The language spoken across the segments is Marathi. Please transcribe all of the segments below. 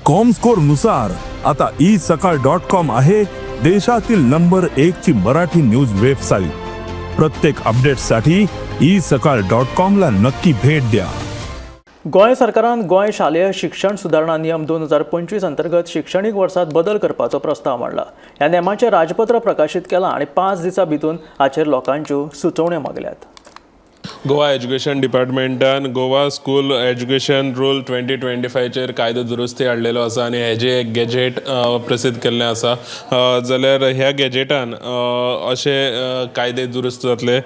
कॉमस्कोर नुसार आता isakal.com आहे देशातील नंबर 1 ची मराठी न्यूज वेबसाईट। प्रत्येक अपडेटसाठी isakal.com ला नक्की भेट द्या। गोंय सरकारान गोंय शालेय शिक्षण सुदारणा नियम 2025 अंतर्गत शिक्षणीक वर्सात बदल करपाचो प्रस्ताव मांडला। ह्या नेमाचें राजपत्र प्रकाशीत केलां आनी 5 दिसां भितून हाचेर लोकांच्यो सुचोवण्यो मागल्यात। गोवा एज्युकेशन डिपार्टमेंटान गोवा स्कूल एज्युकेशन रूल 2025 चेर कायदो दुरुस्ती हाडलेलो आसा आनी हेजें एक गॅजेट प्रसिद्ध केल्लें आसा। जाल्यार ह्या गॅजेटान अशे कायदे दुरुस्त जातले।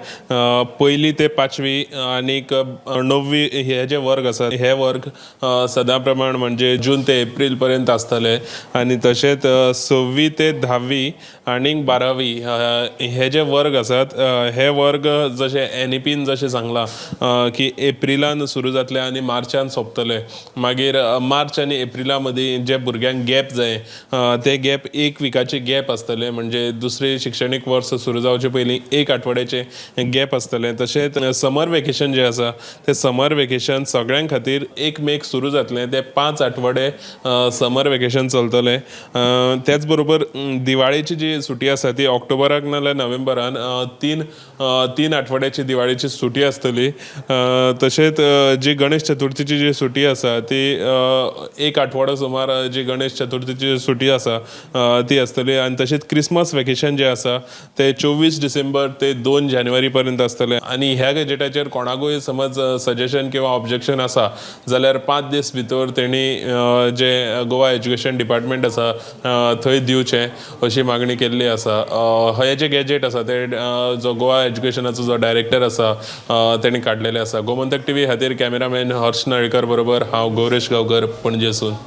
पयली ते 5वी आनीक 9वी हे जे वर्ग आसात हे वर्ग सदां प्रमाण म्हणजे जून ते एप्रील पर्यंत आसतले आनी तशेंच 6वी ते 10वी आनीक 12वी हे जे वर्ग आसात हे वर्ग जशे NEPन जशें सांगला की एप्रिलान सुरू जातले आनी मार्चान सोंपतले। मागीर मार्च आनी एप्रिला मदीं जे भुरग्यांक गॅप जाय ते गॅप 1 विकाचे गॅप आसतले, म्हणजे दुसरे शिक्षणीक वर्स सुरू जावचे पयलीं 1 आठवड्याचे गॅप आसतले। तशेंच समर वेकेशन जे आसा ते समर वेकेशन सगळ्यां खातीर 1 मेक सुरू जातलें, ते 5 आठवडे समर वेकेशन चलतले। त्याच बरोबर दिवाळेची जी सुटी आसा ती ऑक्टोबराक नाजाल्यार नोव्हेंबरान 3 आठवड्याची दिवाळेची सुटी आसतली। तशेंच जी गणेश चतुर्थीची जी सुटी आसा ती 1 आठवडो सुमार जी गणेश चतुर्थीची सुटी आसा ती आसतली। आनी तशेंच क्रिसमस वेकेशन जे आसा ते 24 डिसेंबर ते 2 जानेवारी पर्यंत आसतले। आनी ह्या गॅजेटाचेर कोणाकूय समज सजेशन किंवा ऑब्जेक्शन आसा जाल्यार 5 दीस भितर तेणी जे गोवा एज्युकेशन डिपार्टमेंट आसा थंय दिवचें अशी मागणी केल्ली आसा। हे जे गॅजेट आसा ते जो गोवा एज्युकेशनाचो जो डायरेक्टर आसा तेणी काडलेले आसा। गोमंतक TV खातीर कॅमेरामॅन हर्ष नाळकर बरोबर हांव गौरेश गांवकर, पणजेसून।